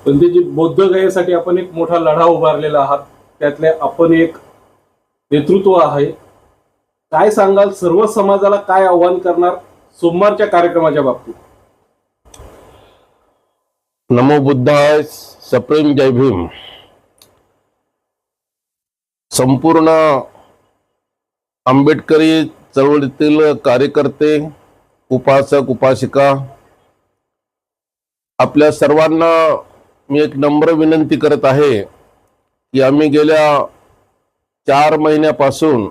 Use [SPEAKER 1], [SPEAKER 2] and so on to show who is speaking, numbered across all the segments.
[SPEAKER 1] पण त्याची बौद्धगयेसाठी आपण एक मोठा लढा उभारलेला आहात, त्यातले आपण एक नेतृत्व आहे. काय सांगाल, सर्व समाजाला काय आव्हान करणार सोमवारच्या कार्यक्रमाच्या बाबतीत?
[SPEAKER 2] नमो बुद्धाय, सप्रेम जय भीम. संपूर्ण आंबेडकरी चळवळीतील कार्यकर्ते, उपासक, उपासिका, आपल्या सर्वांना मी एक नम्र विनंती करत आहे की आम्ही गेल्या 4 महिन्यापासून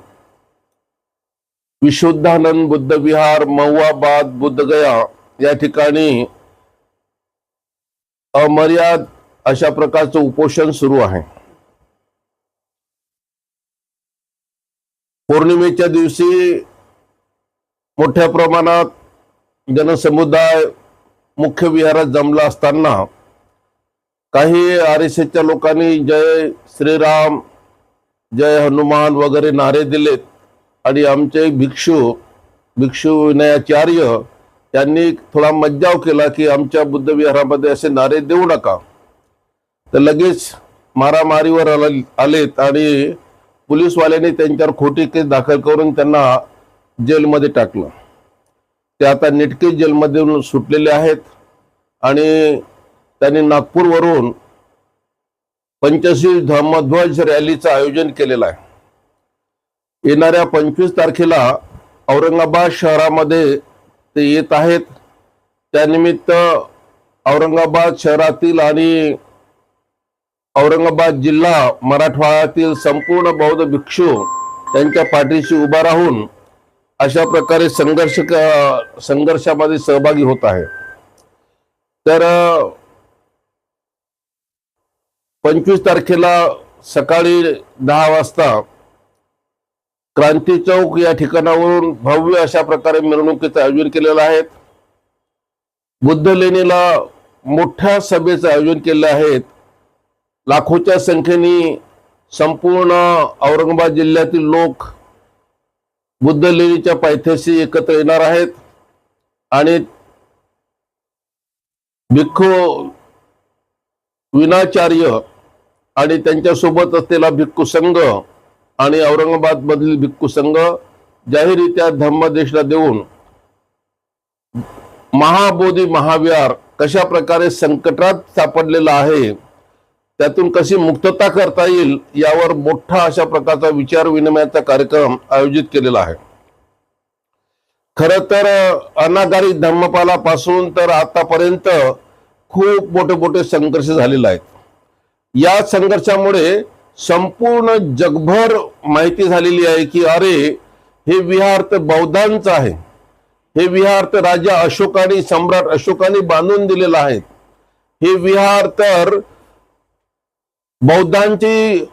[SPEAKER 2] विशुद्धानंद बुद्ध विहार, महुआबाद, बुद्धगया या ठिकाणी अमर्याद अशा प्रकारचं उपोषण सुरू आहे. पौर्णिमेच्या दिवशी मोठ्या प्रमाणात जनसमुदाय मुख्य विहारात जमला असताना काही RSSच्या लोकांनी जय श्रीराम, जय हनुमान वगैरे नारे दिलेत आणि आमचे भिक्षू विनयाचार्य त्यांनी थोडा मज्जाव केला की आमच्या बुद्ध विहारामध्ये असे नारे देऊ नका. तर लगेच मारामारीवर आलेत आणि पोलीसवाल्यांनी त्यांच्यावर खोटी केस दाखल करून त्यांना जेलमध्ये टाकलं. ते आता निटकेच जेलमधून सुटलेले आहेत आणि त्यांनी नागपूरवरून पंचशील धम्मध्वज रॅलीचं आयोजन केलेलं आहे. येणाऱ्या 25 तारखेला औरंगाबाद शहरामध्ये ते येत आहेत. त्यानिमित्त औरंगाबाद शहरातील आणि औरंगाबाद जिल्हा मराठवाड्यातील संपूर्ण बौद्ध भिक्षू त्यांच्या पाठीशी उभा राहून अशा प्रकारे संघर्षामध्ये सहभागी होत आहे. तर 25 तारखेला सकाळी 10 वाजता क्रांती चौक या ठिकाणावरून भव्य अशा प्रकारे मिरवणुकीचं आयोजन केलेलं आहे. बुद्ध लेणीला मोठ्या सभेचं आयोजन केले आहेत. लाखोच्या संख्येने संपूर्ण औरंगाबाद जिल्ह्यातील लोक बुद्ध लेणीच्या पायथ्याशी एकत्र येणार आहेत आणि भिक्खू विनाचार्य आणि त्यांच्या सोबत असलेला भिक्खू संघ आणि औरंगाबाद मधील भिक्खू संघ जाहीररित्या धम्मदेशना देऊन महाबोधी महाविहार कशा प्रकारे संकटात सापडलेला आहे, त्यातून कशी मुक्तता करता येईल यावर मोठा अशा प्रकारचा विचार विनिमयाचा कार्यक्रम आयोजित केलेला आहे. खरं तर अनागारिक धम्मपालापासून तर आतापर्यंत खूप मोठे संघर्ष झालेले आहेत. या संघर्षामुळे संपूर्ण जगभर माहिती झालेली आहे की अरे, हे विहार तर बौद्धांचं आहे, हे विहार तर राजा अशोकाने, सम्राट अशोकाने बांधून दिलेलं आहे, हे विहार तर बौद्धांची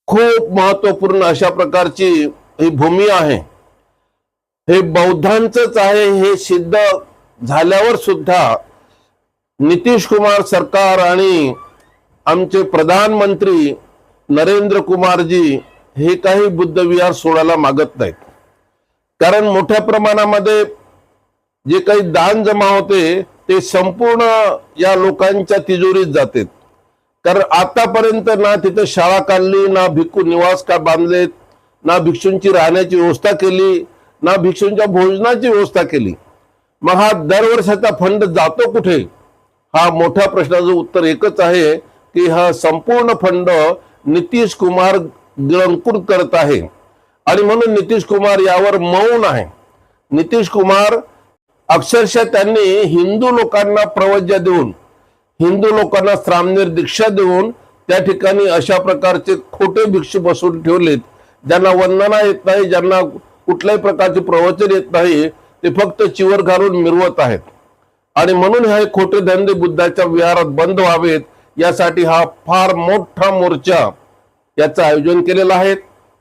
[SPEAKER 2] खूप महत्वपूर्ण अशा प्रकारची ही भूमी आहे, हे बौद्धांचंच आहे हे सिद्ध झाल्यावर सुद्धा नितीश कुमार सरकार आणि आमचे प्रधानमंत्री नरेंद्र कुमारजी हे काही बुद्ध विहार सोडायला मागत नाहीत. कारण मोठ्या प्रमाणामध्ये जे काही दान जमा होते ते संपूर्ण या लोकांच्या तिजोरीत जाते. कारण आतापर्यंत ना तिथे शाळा काढली, ना भिक्खू निवास का बांधलेत, ना भिक्षूंची राहण्याची व्यवस्था केली, ना भिक्षूंच्या भोजनाची व्यवस्था केली. मग हा दरवर्षाचा फंड जातो कुठे? हा मोठ्या प्रश्नाचं उत्तर एकच आहे की हा संपूर्ण फंड नितीश कुमार गिळंकृत करत आहे आणि म्हणून नितीश कुमार यावर मौन आहे. नितीश कुमार अक्षरशः त्यांनी हिंदू लोकांना प्रवज्या देऊन, हिंदू लोकांना श्रामणेर दीक्षा देऊन त्या ठिकाणी अशा प्रकारचे खोटे भिक्षू बसवून ठेवलेत, ज्यांना वंदना येत नाही, ज्यांना कुठल्याही प्रकारचे प्रवचन येत नाही, ते फक्त चिवर घालून मिरवत आहेत. आणि म्हणून हे खोटे धंदे बुद्धाच्या विहारात बंद व्हावेत यासाठी हा फार मोठा मोर्चा याचं आयोजन केलेलं आहे.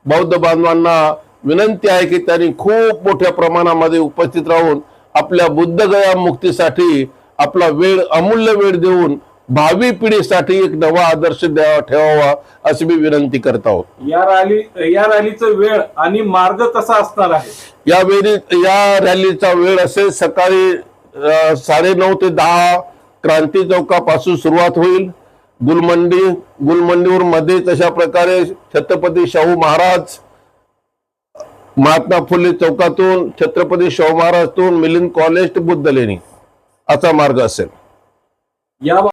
[SPEAKER 2] बौद्ध बांधवांना विनंती आहे की त्यांनी खूप मोठ्या प्रमाणामध्ये उपस्थित राहून आपल्या बुद्धगया मुक्तीसाठी आपला वेळ, अमूल्य वेळ देऊन भावी पिढीसाठी एक नवा आदर्श ठेवावा अशी मी विनंती करत आहोत.
[SPEAKER 1] या रॅलीचं वेळ आणि मार्ग कसा असणार आहे?
[SPEAKER 2] या रॅलीचा वेळ असेल सकाळी 9:30 ते 10 क्रांती चौकापासून सुरुवात होईल. गुलमंडीवर मध्ये तशा प्रकारे छत्रपती शाहू महाराज, महात्मा फुले चौकातून, छत्रपती शाहू महाराजतून मिलिंद कॉलेज ते बुद्ध लेणी असा मार्ग असेल.
[SPEAKER 1] या